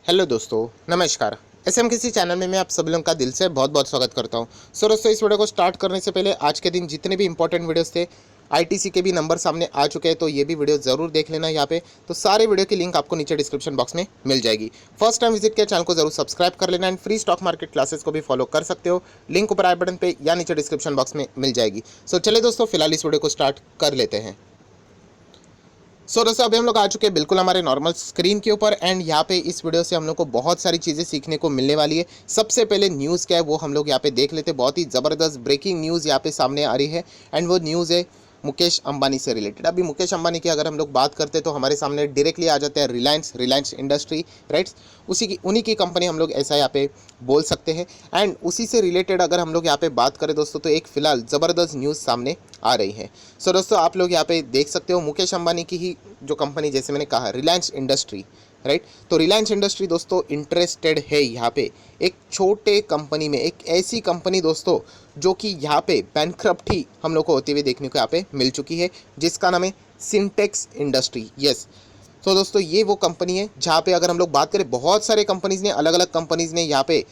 Hello दोस्तों, नमस्कार। SM किसी चैनल में मैं आप सभी लोगों का दिल से बहुत बहुत स्वागत करता हूं। सो दोस्तों, इस वीडियो को स्टार्ट करने से पहले आज के दिन जितने भी इंपॉर्टेंट वीडियोस थे, आईटीसी के भी नंबर सामने आ चुके हैं, तो ये भी वीडियो ज़रूर देख लेना यहाँ पे। तो सारे वीडियो की लिंक आपको नीचे डिस्क्रिप्शन बॉक्स में मिल जाएगी। फर्स्ट टाइम विजिट किया चैनल को जरूर सब्सक्राइब कर लेना and free stock market classes को भी फॉलो कर सकते हो। लिंक ऊपर आई बटन पे या नीचे डिस्क्रिप्शन बॉक्स में मिल जाएगी। सो चलिए दोस्तों, फिलहाल इस वीडियो को स्टार्ट कर लेते हैं। दोस्तों, अभी हम लोग आ चुके हैं बिल्कुल हमारे नॉर्मल स्क्रीन के ऊपर एंड यहाँ पे इस वीडियो से हम लोग को बहुत सारी चीज़ें सीखने को मिलने वाली है। सबसे पहले न्यूज़ क्या है वो हम लोग यहाँ पे देख लेते हैं। बहुत ही ज़बरदस्त ब्रेकिंग न्यूज़ यहाँ पे सामने आ रही है एंड वो न्यूज़ है मुकेश अंबानी से रिलेटेड। अभी मुकेश अंबानी की अगर हम लोग बात करते हैं तो हमारे सामने डायरेक्टली आ जाते हैं रिलायंस इंडस्ट्री, राइट्स। उन्हीं की कंपनी हम लोग ऐसा यहाँ पे बोल सकते हैं एंड उसी से रिलेटेड अगर हम लोग यहाँ पे बात करें दोस्तों, तो एक फ़िलहाल ज़बरदस्त न्यूज़ सामने आ रही है। सो दोस्तों, आप लोग यहाँ पे देख सकते हो मुकेश अंबानी की ही जो कंपनी, जैसे मैंने कहा, रिलायंस इंडस्ट्री, राइट। तो रिलायंस इंडस्ट्री दोस्तों इंटरेस्टेड है यहाँ पे एक छोटे कंपनी में, एक ऐसी कंपनी दोस्तों जो कि यहाँ पे बैंकक्रप्ट ही हम लोग को होती हुई देखने को यहाँ पे मिल चुकी है, जिसका नाम है सिंटेक्स इंडस्ट्री। यस। तो दोस्तों, ये वो कंपनी है जहाँ पे अगर हम लोग बात करें, बहुत सारे कंपनीज़ ने, अलग अलग कंपनीज़ ने यहाँ पे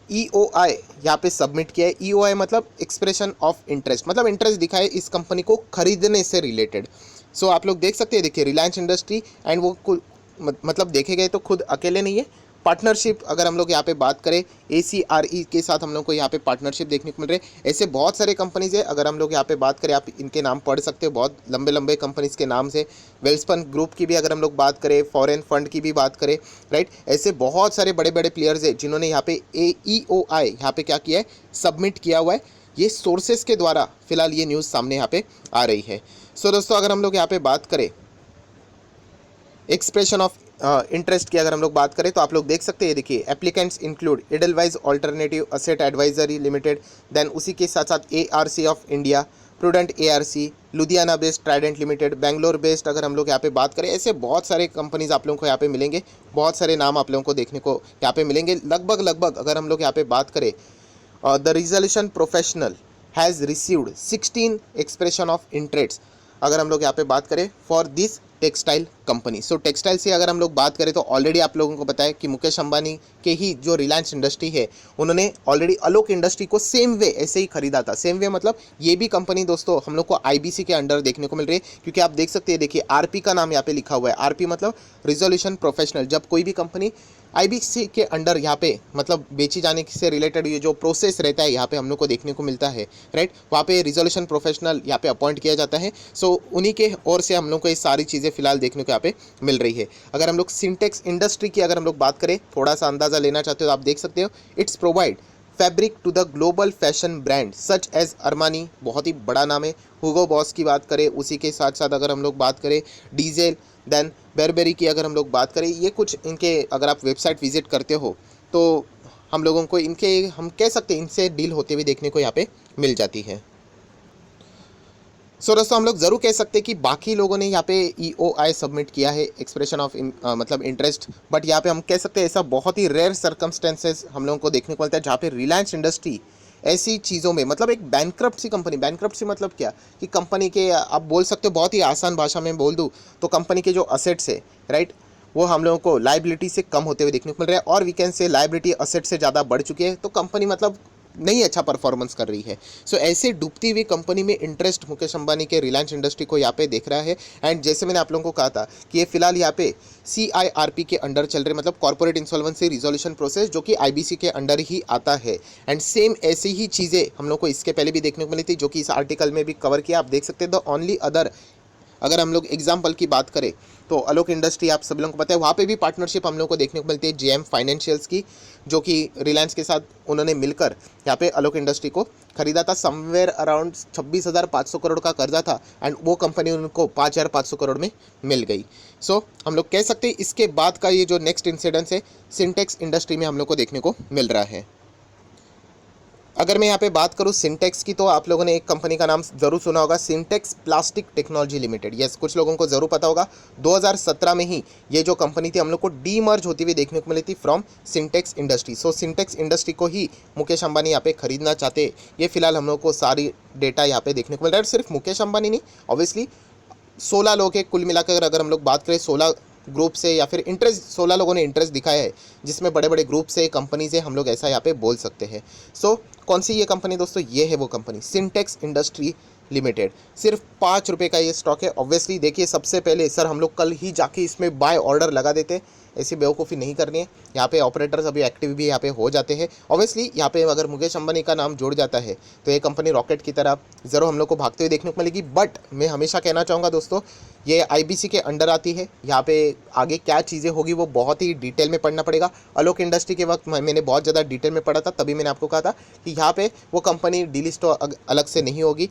EOI यहाँ पे सबमिट किया है। EOI मतलब एक्सप्रेशन ऑफ इंटरेस्ट, मतलब इंटरेस्ट दिखा है इस कंपनी को खरीदने से रिलेटेड। सो आप लोग देख सकते हैं, देखिए रिलायंस इंडस्ट्री एंड वो मतलब देखे गए तो खुद अकेले नहीं है, पार्टनरशिप अगर हम लोग यहाँ पे बात करें ACRE के साथ हम लोग को यहाँ पे पार्टनरशिप देखने को मिल रहे हैं। ऐसे बहुत सारे कंपनीज़ है, अगर हम लोग यहाँ पे बात करें, आप इनके नाम पढ़ सकते हो, बहुत लंबे लंबे कंपनीज़ के नाम से। वेल्सपन ग्रुप की भी अगर हम लोग बात करें, फॉरेन फंड की भी बात करें, राइट। ऐसे बहुत सारे बड़े बड़े प्लेयर्स है जिन्होंने यहाँ पे EOI यहाँ पे क्या किया है, सबमिट किया हुआ है। ये सोर्सेस के द्वारा फिलहाल ये न्यूज़ सामने यहाँ पे आ रही है। सो दोस्तों, अगर हम लोग यहाँ पे बात करें एक्सप्रेशन ऑफ इंटरेस्ट की, अगर हम लोग बात करें तो आप लोग देख सकते हैं, देखिए applicants include Edelweiss alternative asset advisory limited, then उसी के साथ साथ ARC of India, Prudent ARC, Ludhiana based Trident limited, Bangalore based अगर हम लोग यहाँ पे बात करें, ऐसे बहुत सारे कंपनीज आप लोगों को यहाँ पे मिलेंगे। बहुत सारे नाम आप लोगों को देखने को यहाँ पे मिलेंगे। लगभग अगर हम लोग यहाँ पे बात करें, the resolution professional has received 16 expression of interest अगर हम लोग यहाँ पे बात करें for this textile company. So textile से अगर हम लोग बात करें तो ऑलरेडी आप लोगों को पता है कि मुकेश अंबानी के ही जो रिलायंस इंडस्ट्री है, उन्होंने ऑलरेडी आलोक इंडस्ट्री को सेम वे ऐसे ही खरीदा था। सेम वे मतलब ये भी कंपनी दोस्तों हम लोग को IBC के अंडर देखने को मिल रही है, क्योंकि आप देख सकते हैं, देखिए RP का नाम यहाँ पे लिखा हुआ है। RP मतलब रिजोल्यूशन प्रोफेशनल। जब कोई भी कंपनी IBC के अंडर यहाँ पे मतलब बेची जाने से रिलेटेड ये जो प्रोसेस रहता है यहाँ पे हम लोग को देखने को मिलता है, राइट, वहाँ पे रिजोल्यूशन प्रोफेशनल यहाँ पे अपॉइंट किया जाता है। सो उन्हीं के ओर से हम लोग को ये सारी चीज़ें फिलहाल देखने को यहाँ पे मिल रही है। अगर हम लोग सिंटेक्स इंडस्ट्री की अगर हम लोग बात करें, थोड़ा सा अंदाज़ा लेना चाहते हो तो आप देख सकते हो, it's provide fabric to the global fashion brand such as Armani, बहुत ही बड़ा नाम है। हुगो बॉस की बात करें, उसी के साथ साथ अगर हम लोग बात करें डीजेल, देन बेरबेरी की अगर हम लोग बात करें, ये कुछ इनके अगर आप वेबसाइट विजिट करते हो तो हम लोगों को इनके, हम कह सकते हैं, इनसे डील होते हुए देखने को यहाँ पे मिल जाती है। सो दोस्तों, हम लोग ज़रूर कह सकते हैं कि बाकी लोगों ने यहाँ पे EOI सबमिट किया है, एक्सप्रेशन ऑफ मतलब इंटरेस्ट, बट यहाँ पे हम कह सकते हैं ऐसा बहुत ही रेयर सर्कमस्टेंसेस हम लोगों को देखने को मिलता है जहाँ पे रिलायंस इंडस्ट्री ऐसी चीज़ों में, मतलब एक बैंकक्रप्सी कंपनी, बैंकक्रप्सी मतलब क्या कि कंपनी के, आप बोल सकते हो बहुत ही आसान भाषा में बोल दूँ तो कंपनी के जो असेट्स है, राइट, वो हम लोगों को लाइबिलिटी से कम होते हुए देखने को मिल रहा है, और we can say liability asset से ज़्यादा बढ़ चुकी है। तो कंपनी मतलब नहीं अच्छा परफॉर्मेंस कर रही है। सो ऐसे डूबती हुई कंपनी में इंटरेस्ट मुकेश अंबानी के रिलायंस इंडस्ट्री को यहाँ पे देख रहा है। एंड जैसे मैंने आप लोगों को कहा था कि ये फिलहाल यहाँ पे CIRP के अंडर चल रहे, मतलब कॉर्पोरेट इंसॉल्वेंसी रिजोल्यूशन प्रोसेस, जो कि IBC के अंडर ही आता है। एंड सेम ऐसी ही चीज़ें हम लोग को इसके पहले भी देखने को मिली थी, जो कि इस आर्टिकल में भी कवर किया। आप देख सकते हैं द ओनली अदर, अगर हम लोग एग्जाम्पल की बात करें तो आलोक इंडस्ट्री, आप सभी लोगों को पता है, वहाँ पे भी पार्टनरशिप हम लोग को देखने को मिलती है JM फाइनेंशियल्स की, जो कि रिलायंस के साथ उन्होंने मिलकर यहाँ पे आलोक इंडस्ट्री को खरीदा था। समवेयर अराउंड 26,500 करोड़ का कर्जा था एंड वो कंपनी उनको 5,500 करोड़ में मिल गई। सो हम लोग कह सकते हैं इसके बाद का ये जो नेक्स्ट इंसिडेंस है सिंटेक्स इंडस्ट्री में हम लोग को देखने को मिल रहा है। अगर मैं यहाँ पे बात करूँ सिंटेक्स की, तो आप लोगों ने एक कंपनी का नाम ज़रूर सुना होगा, Sintex plastic technology limited. Yes, कुछ लोगों को ज़रूर पता होगा, 2017 में ही ये जो कंपनी थी हम लोग को डीमर्ज होती हुई देखने को मिली थी from Sintex industry. So Sintex industry को ही मुकेश अंबानी यहाँ पे खरीदना चाहते, ये फिलहाल हम लोग को सारी डेटा यहाँ पे देखने को मिल रहा है। सिर्फ मुकेश अंबानी नहीं, ऑब्वियसली 16 लोग हैं कुल मिलाकर, अगर हम लोग बात करें 16 ग्रुप से या फिर इंटरेस्ट 16 लोगों ने इंटरेस्ट दिखाया है, जिसमें बड़े बड़े ग्रुप से कंपनी से हम लोग ऐसा यहाँ पे बोल सकते हैं। सो कौन सी ये कंपनी दोस्तों, ये है वो कंपनी सिंटेक्स इंडस्ट्री लिमिटेड। सिर्फ 5 रुपये का ये स्टॉक है। ऑब्वियसली देखिए, सबसे पहले सर हम लोग कल ही जाके इसमें बाय ऑर्डर लगा देते, ऐसी बेवकूफ़ी नहीं करनी है। यहाँ पे ऑपरेटर्स अभी एक्टिव भी यहाँ पे हो जाते हैं। ऑब्वियसली यहाँ पे अगर मुकेश अंबानी का नाम जुड़ जाता है तो ये कंपनी रॉकेट की तरह ज़रूर हम लोग को भागते हुए देखने को मिलेगी। बट मैं हमेशा कहना चाहूँगा दोस्तों, ये आईबीसी के अंडर आती है। यहाँ पे आगे क्या चीज़ें होगी वो बहुत ही डिटेल में पढ़ना पड़ेगा। आलोक इंडस्ट्री के वक्त मैंने बहुत ज़्यादा डिटेल में पढ़ा था, तभी मैंने आपको कहा था कि यहाँ पे वो कंपनी डीलिस्ट अलग से नहीं होगी,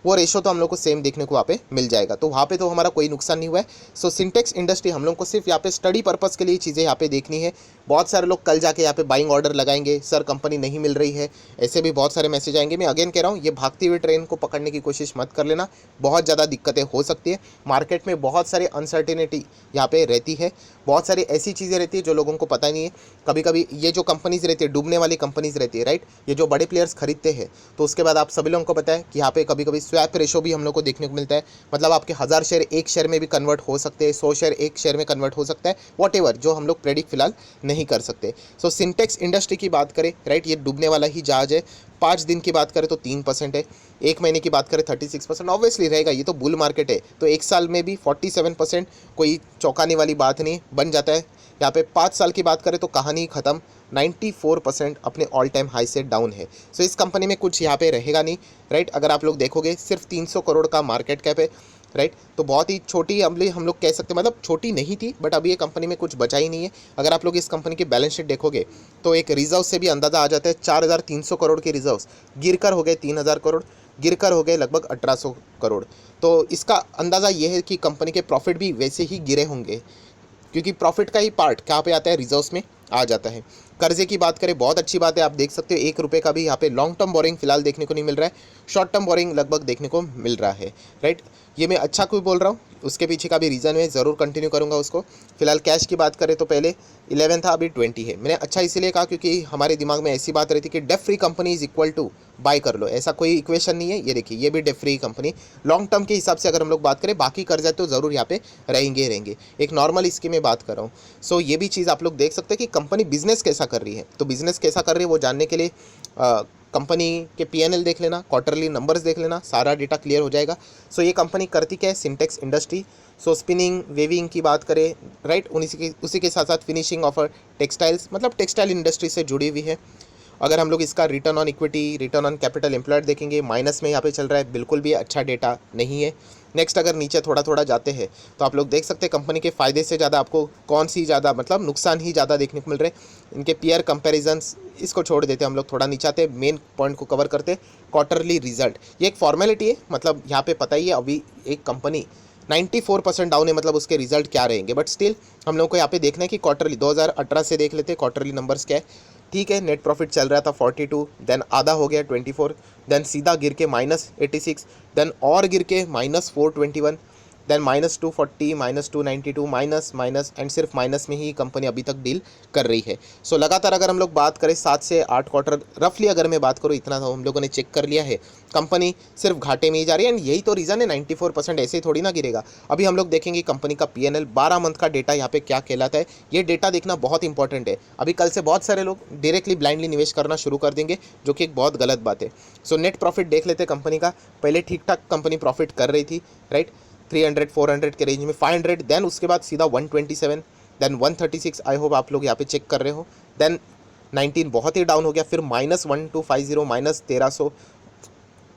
वो रेशो तो हम लोग को सेम देखने को वहाँ पे मिल जाएगा, तो वहाँ पे तो हमारा कोई नुकसान नहीं हुआ है। सो सिंटेक्स इंडस्ट्री हम लोग को सिर्फ यहाँ पे स्टडी पर्पज़ के लिए चीज़ें यहाँ पे देखनी है। बहुत सारे लोग कल जाके यहाँ पे बाइंग ऑर्डर लगाएंगे, सर कंपनी नहीं मिल रही है, ऐसे भी बहुत सारे मैसेज आएंगे। मैं अगेन कह रहा हूँ, ये भागती हुई ट्रेन को पकड़ने की कोशिश मत कर लेना, बहुत ज़्यादा दिक्कतें हो सकती है। मार्केट में बहुत सारे अनसर्टेनिटी यहाँ पे रहती है, बहुत सारी ऐसी चीज़ें रहती है जो लोगों को पता नहीं है। कभी कभी ये जो कंपनीज़ रहती है, डूबने वाली कंपनीज़ रहती है, राइट, ये जो बड़े प्लेयर्स खरीदते हैं, तो उसके बाद आप सभी लोगों को पता है कि यहाँ पे कभी कभी स्वैप रेशो भी हम लोग को देखने को मिलता है। मतलब आपके 1000 शेयर एक शेयर में भी कन्वर्ट हो सकते हैं, 100 शेयर एक शेयर में कन्वर्ट हो सकता है, वॉटएवर, जो हम लोग प्रेडिक्ट फिलहाल नहीं कर सकते। सो सिंटेक्स इंडस्ट्री की बात करें, राइट, ये डूबने वाला ही जहाज है। 5 दिन की बात करें तो 3% है, 1 महीने की बात करें 36%, ऑब्वियसली रहेगा, ये तो बुल मार्केट है, तो 1 साल में भी 47% कोई चौंकाने वाली बात नहीं बन जाता है। यहाँ पे 5 साल की बात करें तो कहानी ख़त्म, 94% अपने ऑल टाइम हाई से डाउन है। सो इस कंपनी में कुछ यहाँ पे रहेगा नहीं, राइट। अगर आप लोग देखोगे सिर्फ 300 करोड़ का मार्केट कैप है, राइट, तो बहुत ही छोटी अमली हम लोग कह सकते हैं, मतलब छोटी नहीं थी, बट अभी ये कंपनी में कुछ बचा ही नहीं है। अगर आप लोग इस कंपनी की बैलेंस शीट देखोगे तो एक रिजर्व से भी अंदाज़ा आ जाता है, 4300 करोड़ के रिजर्व्स गिरकर हो गए 3000 करोड़, गिरकर हो गए लगभग 1800 करोड़। तो इसका अंदाज़ा ये है कि कंपनी के प्रॉफिट भी वैसे ही गिरे होंगे, क्योंकि प्रॉफिट का ही पार्ट कहाँ पे आता है, रिजर्व्स में आ जाता है। कर्जे की बात करें, बहुत अच्छी बात है, आप देख सकते हो 1 रुपये का भी यहाँ पे लॉन्ग टर्म बोरिंग फिलहाल देखने को नहीं मिल रहा है, शॉर्ट टर्म बोरिंग लगभग देखने को मिल रहा है, राइट। ये मैं अच्छा क्यों बोल रहा हूँ, उसके पीछे का भी रीज़न है, ज़रूर कंटिन्यू करूँगा उसको। फिलहाल कैश की बात करें तो पहले 11 था, अभी 20 है। मैंने अच्छा इसीलिए कहा क्योंकि हमारे दिमाग में ऐसी बात रहती कि debt free company is equal to buy कर लो, ऐसा कोई इक्वेशन नहीं है। ये देखिए, ये भी date free company long term के हिसाब से अगर हम लोग बात करें, बाकी कर्जा तो ज़रूर यहाँ पे रहेंगे। एक नॉर्मल इसकी मैं बात कर रहा हूँ। सो ये भी चीज़ आप लोग देख सकते हैं कि कंपनी बिजनेस कैसा कर रही है। तो बिजनेस कैसा कर रही है वो जानने के लिए कंपनी के पीएनएल देख लेना, क्वार्टरली नंबर्स देख लेना, सारा डेटा क्लियर हो जाएगा। सो ये कंपनी करती क्या है, सिंटेक्स इंडस्ट्री। सो स्पिनिंग वेविंग की बात करें, राइट, उसी के साथ साथ फिनिशिंग ऑफ टेक्सटाइल्स, मतलब टेक्सटाइल इंडस्ट्री से जुड़ी हुई है। अगर हम लोग इसका return on equity, return on capital employed देखेंगे, माइनस में यहाँ पे चल रहा है, बिल्कुल भी अच्छा डेटा नहीं है। नेक्स्ट अगर नीचे थोड़ा थोड़ा जाते हैं तो आप लोग देख सकते हैं कंपनी के फ़ायदे से ज़्यादा आपको कौन सी ज़्यादा, मतलब नुकसान ही ज़्यादा देखने को मिल रहे हैं। इनके पीयर कंपैरिजंस, इसको छोड़ देते हम लोग, थोड़ा नीचे आते, मेन पॉइंट को कवर करते। क्वार्टरली रिजल्ट, ये एक फॉर्मेलिटी है, मतलब यहाँ पे पता ही है अभी एक कंपनी 94% डाउन है, मतलब उसके रिजल्ट क्या रहेंगे, बट स्टिल हम लोग को यहाँ पे देखना है कि क्वार्टरली 2018 से देख लेते हैं क्वार्टरली नंबर्स क्या है। ठीक है, नेट प्रॉफिट चल रहा था 42, देन आधा हो गया 24, देन सीधा गिर के -86, देन और गिर के -421, देन -240, -292, माइनस एंड सिर्फ माइनस में ही कंपनी अभी तक डील कर रही है। सो लगातार अगर हम लोग बात करें 7 से 8 क्वार्टर रफली अगर मैं बात करूँ, इतना हम लोगों ने चेक कर लिया है, कंपनी सिर्फ घाटे में ही जा रही है। एंड यही तो रीज़न है, 94% ऐसे ही थोड़ी ना गिरेगा। अभी हम लोग देखेंगे कंपनी का पीएनएल 12 मंथ का डेटा यहाँ पे क्या कहलाता है, ये डेटा देखना बहुत इंपॉर्टेंट है। अभी कल से बहुत सारे लोग डायरेक्टली ब्लाइंडली निवेश करना शुरू कर देंगे, जो कि एक बहुत गलत बात है। सो नेट प्रॉफिट देख लेते कंपनी का, पहले ठीक ठाक कंपनी प्रॉफिट कर रही थी, राइट, 300 400 के रेंज में, 500, देन उसके बाद सीधा 127, देन 136, आई होप आप लोग यहाँ पे चेक कर रहे हो, देन 19 बहुत ही डाउन हो गया, फिर -1250, -1300,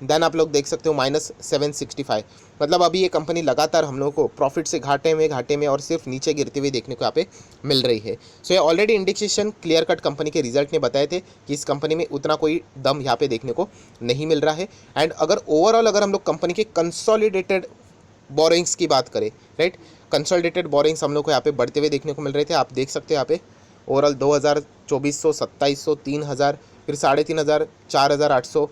देन आप लोग देख सकते हो -765। मतलब अभी ये कंपनी लगातार हम लोग को प्रॉफिट से घाटे में और सिर्फ नीचे गिरते हुए देखने को यहाँ पे मिल रही है। सो ये already indication clear cut company के रिजल्ट ने बताए थे कि इस कंपनी में उतना कोई दम यहाँ पे देखने को नहीं मिल रहा है। एंड अगर ओवरऑल अगर हम लोग कंपनी के कंसोलिडेटेड बोरिंग्स की बात करें, राइट, कंसोलिडेटेड बोरिंग्स हम लोग को यहाँ पे बढ़ते हुए देखने को मिल रहे थे। आप देख सकते हैं यहाँ पे ओवरऑल 2000, 2400, 2700, 3000, फिर 3500, 4800,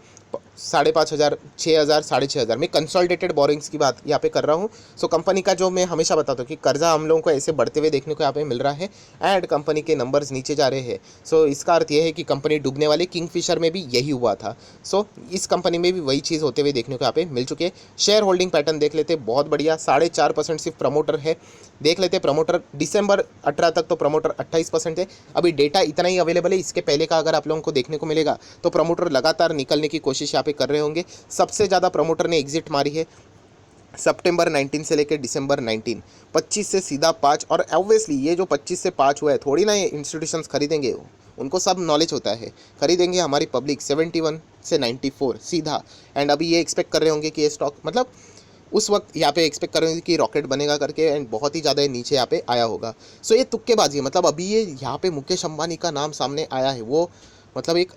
5,500, 6,000, 6,500 मैं कंसोलिडेटेड बोरिंग्स की बात यहाँ पे कर रहा हूँ। सो कंपनी का जो मैं हमेशा बताता हूँ कि कर्जा हम लोगों को ऐसे बढ़ते हुए देखने को यहाँ पे मिल रहा है एंड कंपनी के नंबर्स नीचे जा रहे हैं। सो इसका अर्थ ये है कि कंपनी डूबने वाली। किंगफिशर में भी यही हुआ था। सो इस कंपनी में भी वही चीज़ होते हुए देखने को यहाँ पे मिल चुके हैं। शेयर होल्डिंग पैटर्न देख लेते, बहुत बढ़िया, 4.5% सिर्फ प्रमोटर है। देख लेते प्रमोटर दिसंबर 18 तक तो प्रमोटर 28% है। अभी डेटा इतना ही अवेलेबल है, इसके पहले का अगर आप लोगों को देखने को मिलेगा तो प्रमोटर लगातार निकलने की कोशिश यहाँ पे कर रहे होंगे। सबसे ज़्यादा प्रमोटर ने एग्जिट मारी है सितंबर 19 से लेकर दिसंबर 19, 25 से सीधा 5। और ऑब्वियसली ये जो 25 से 5 हुआ है, थोड़ी ना ये इंस्टीट्यूशंस खरीदेंगे, उनको सब नॉलेज होता है, खरीदेंगे हमारी पब्लिक 71 से 94 सीधा। एंड अभी ये एक्सपेक्ट कर रहे होंगे कि ये स्टॉक मतलब उस वक्त यहाँ पे एक्सपेक्ट कर रहे होंगे कि रॉकेट बनेगा करके एंड बहुत ही ज़्यादा नीचे यहाँ पे आया होगा। सो ये तुक्केबाजी है, मतलब अभी ये यहाँ पे मुकेश अंबानी का नाम सामने आया है, वो मतलब एक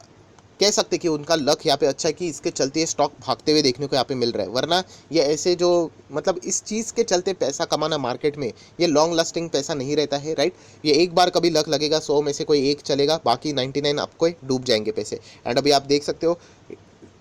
कह सकते कि उनका लक यहाँ पे अच्छा है कि इसके चलते ये स्टॉक भागते हुए देखने को यहाँ पे मिल रहा है। वरना ये ऐसे जो मतलब इस चीज़ के चलते पैसा कमाना मार्केट में ये लॉन्ग लास्टिंग पैसा नहीं रहता है, राइट। ये एक बार कभी लक लगेगा, 100 में से कोई एक चलेगा, बाकी 99 आपको डूब जाएंगे पैसे। एंड अभी आप देख सकते हो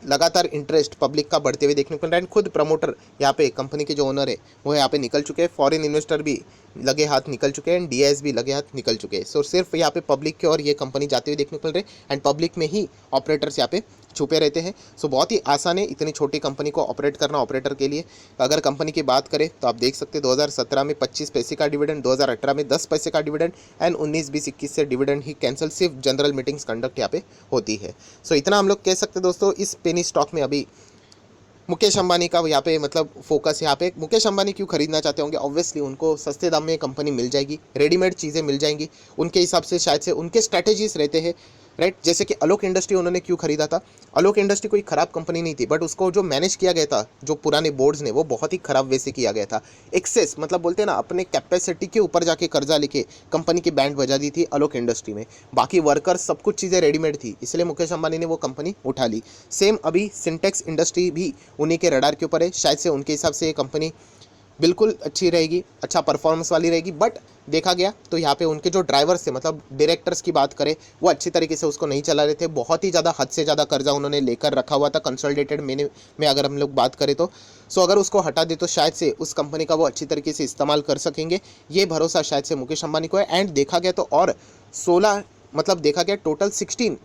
लगातार इंटरेस्ट पब्लिक का बढ़ते हुए देखने को मिल रहा है। खुद प्रमोटर यहाँ पे कंपनी के जो ओनर है वो यहाँ पे निकल चुके हैं, फॉरेन इन्वेस्टर भी लगे हाथ निकल चुके हैं एंड डीआईएस भी लगे हाथ निकल चुके हैं। सो सिर्फ यहाँ पे पब्लिक के और ये कंपनी जाते हुए देखने को मिल रहे हैं एंड पब्लिक में ही ऑपरेटर्स यहाँ पे छुपे रहते हैं। सो बहुत ही आसान है इतनी छोटी कंपनी को ऑपरेट करना ऑपरेटर के लिए। अगर कंपनी की बात करें तो आप देख सकते हैं 2017 में 25 पैसे का डिविडेंड, 2018 में 10 पैसे का डिविडेंड एंड 19, 20, 21 से डिविडेंड ही कैंसिल, सिर्फ जनरल मीटिंग्स कंडक्ट यहाँ पे होती है। सो इतना हम लोग कह सकते हैं दोस्तों। इस पेनी स्टॉक में अभी मुकेश अंबानी का यहाँ पे मतलब फोकस यहाँ पे। मुकेश अंबानी क्यों खरीदना चाहते होंगे, ऑब्वियसली उनको सस्ते दाम में कंपनी मिल जाएगी, रेडीमेड चीज़ें मिल जाएंगी उनके हिसाब से, शायद से उनके स्ट्रैटेजीज रहते हैं, राइट। जैसे कि आलोक इंडस्ट्री उन्होंने क्यों खरीदा था, आलोक इंडस्ट्री कोई ख़राब कंपनी नहीं थी, बट उसको जो मैनेज किया गया था जो पुराने बोर्ड्स ने, वो बहुत ही ख़राब वे से किया गया था। एक्सेस मतलब बोलते हैं ना, अपने कैपेसिटी के ऊपर जाके कर्जा लेके कंपनी की बैंड बजा दी थी आलोक इंडस्ट्री में। बाकी वर्कर्स सब कुछ चीज़ें रेडीमेड थी, इसलिए मुकेश अंबानी ने वो कंपनी उठा ली। सेम अभी सिंटेक्स इंडस्ट्री भी उन्हीं के रडार के ऊपर है, शायद से उनके हिसाब से ये कंपनी बिल्कुल अच्छी रहेगी, अच्छा परफॉर्मेंस वाली रहेगी। बट देखा गया तो यहाँ पे उनके जो ड्राइवर्स थे, मतलब डायरेक्टर्स की बात करें, वो अच्छी तरीके से उसको नहीं चला रहे थे। बहुत ही ज़्यादा, हद से ज़्यादा कर्जा उन्होंने लेकर रखा हुआ था कंसोलिडेटेड में अगर हम लोग बात करें तो। सो अगर उसको हटा दे तो शायद से उस कंपनी का वो अच्छी तरीके से इस्तेमाल कर सकेंगे, ये भरोसा शायद से मुकेश अंबानी को है। एंड देखा गया तो और 16 मतलब देखा गया टोटल 16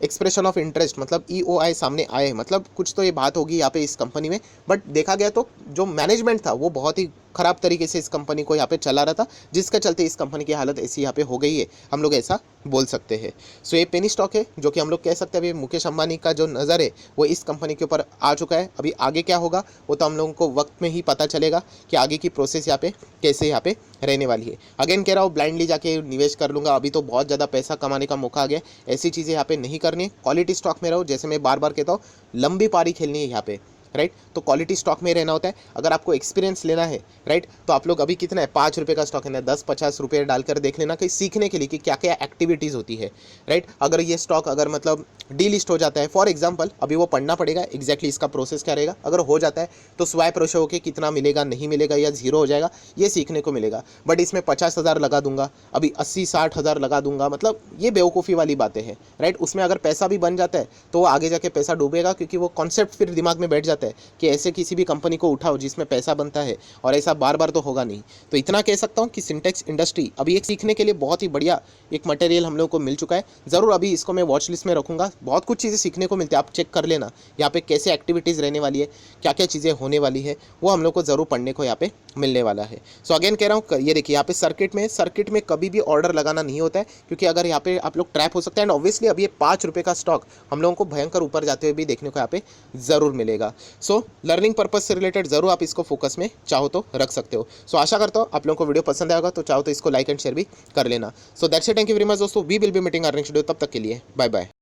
एक्सप्रेशन ऑफ इंटरेस्ट मतलब EOI सामने आए हैं, मतलब कुछ तो ये बात होगी यहाँ पे इस कंपनी में। बट देखा गया तो जो मैनेजमेंट था वो बहुत ही ख़राब तरीके से इस कंपनी को यहाँ पे चला रहा था, जिसके चलते इस कंपनी की हालत ऐसी यहाँ पे हो गई है, हम लोग ऐसा बोल सकते हैं। सो ये पेनी स्टॉक है जो कि हम लोग कह सकते हैं अभी मुकेश अंबानी का जो नज़र है वो इस कंपनी के ऊपर आ चुका है। अभी आगे क्या होगा वो तो हम लोगों को वक्त में ही पता चलेगा कि आगे की प्रोसेस यहाँ पे कैसे यहाँ पे रहने वाली है। अगेन कह रहा हूँ, ब्लाइंडली जाके निवेश कर लूँगा, अभी तो बहुत ज़्यादा पैसा कमाने का मौका आ गया, ऐसी चीज़ें यहाँ पे नहीं करनी है। क्वालिटी स्टॉक में रहो, जैसे मैं बार बार कहता हूँ, लंबी पारी खेलनी है यहाँ पे, राइट। तो क्वालिटी स्टॉक में रहना होता है। अगर आपको एक्सपीरियंस लेना है, राइट, तो आप लोग अभी कितना है, 5 रुपये का स्टॉक है ना, 10-50 रुपये डालकर देख लेना कि सीखने के लिए कि क्या क्या एक्टिविटीज़ होती है, राइट। अगर ये स्टॉक अगर मतलब डीलिस्ट हो जाता है, फॉर एग्जांपल अभी वो पढ़ना पड़ेगा एग्जैक्टली इसका प्रोसेस क्या रहेगा। अगर हो जाता है तो स्वैप रेशो होकर कितना मिलेगा, नहीं मिलेगा या जीरो हो जाएगा, ये सीखने को मिलेगा। बट इसमें 50,000 लगा दूंगा, अभी 80-60 हज़ार लगा दूंगा, मतलब ये बेवकूफ़ी वाली बातें हैं, राइट। उसमें अगर पैसा भी बन जाता है तो वो आगे जाके पैसा डूबेगा, क्योंकि वो कॉन्सेप्ट फिर दिमाग में बैठ जाता है कि ऐसे किसी भी कंपनी को उठाओ जिसमें पैसा बनता है, और ऐसा बार बार तो होगा नहीं। तो इतना कह सकता हूँ कि सिंटेक्स इंडस्ट्री अभी एक सीखने के लिए बहुत ही बढ़िया एक मटेरियल हम लोग को मिल चुका है। ज़रूर अभी इसको मैं वॉच लिस्ट में रखूँगा, बहुत कुछ चीज़ें सीखने को मिलती है, आप चेक कर लेना यहाँ पे कैसे एक्टिविटीज़ रहने वाली है, क्या क्या चीज़ें होने वाली है, वो हम लोग को ज़रूर पढ़ने को यहाँ पे मिलने वाला है। सो अगेन कह रहा हूँ, ये देखिए यहाँ पे सर्किट में कभी भी ऑर्डर लगाना नहीं होता है, क्योंकि अगर यहाँ पे आप लोग ट्रैप हो सकते हैं। एंड ऑब्वियसली अभी ये 5 रुपये का स्टॉक हम लोगों को भयंकर ऊपर जाते हुए भी देखने को यहाँ पे ज़रूर मिलेगा। सो लर्निंग पर्पज से रिलेटेड ज़रूर आप इसको फोकस में चाहो तो रख सकते हो। सो आशा करता हूँ आप लोगों को वीडियो पसंद आएगा, तो चाहो तो इसको लाइक एंड शेयर भी कर लेना। So that's it, thank you very much दोस्तों, we will be meeting our next video, तब तक के लिए बाय बाय।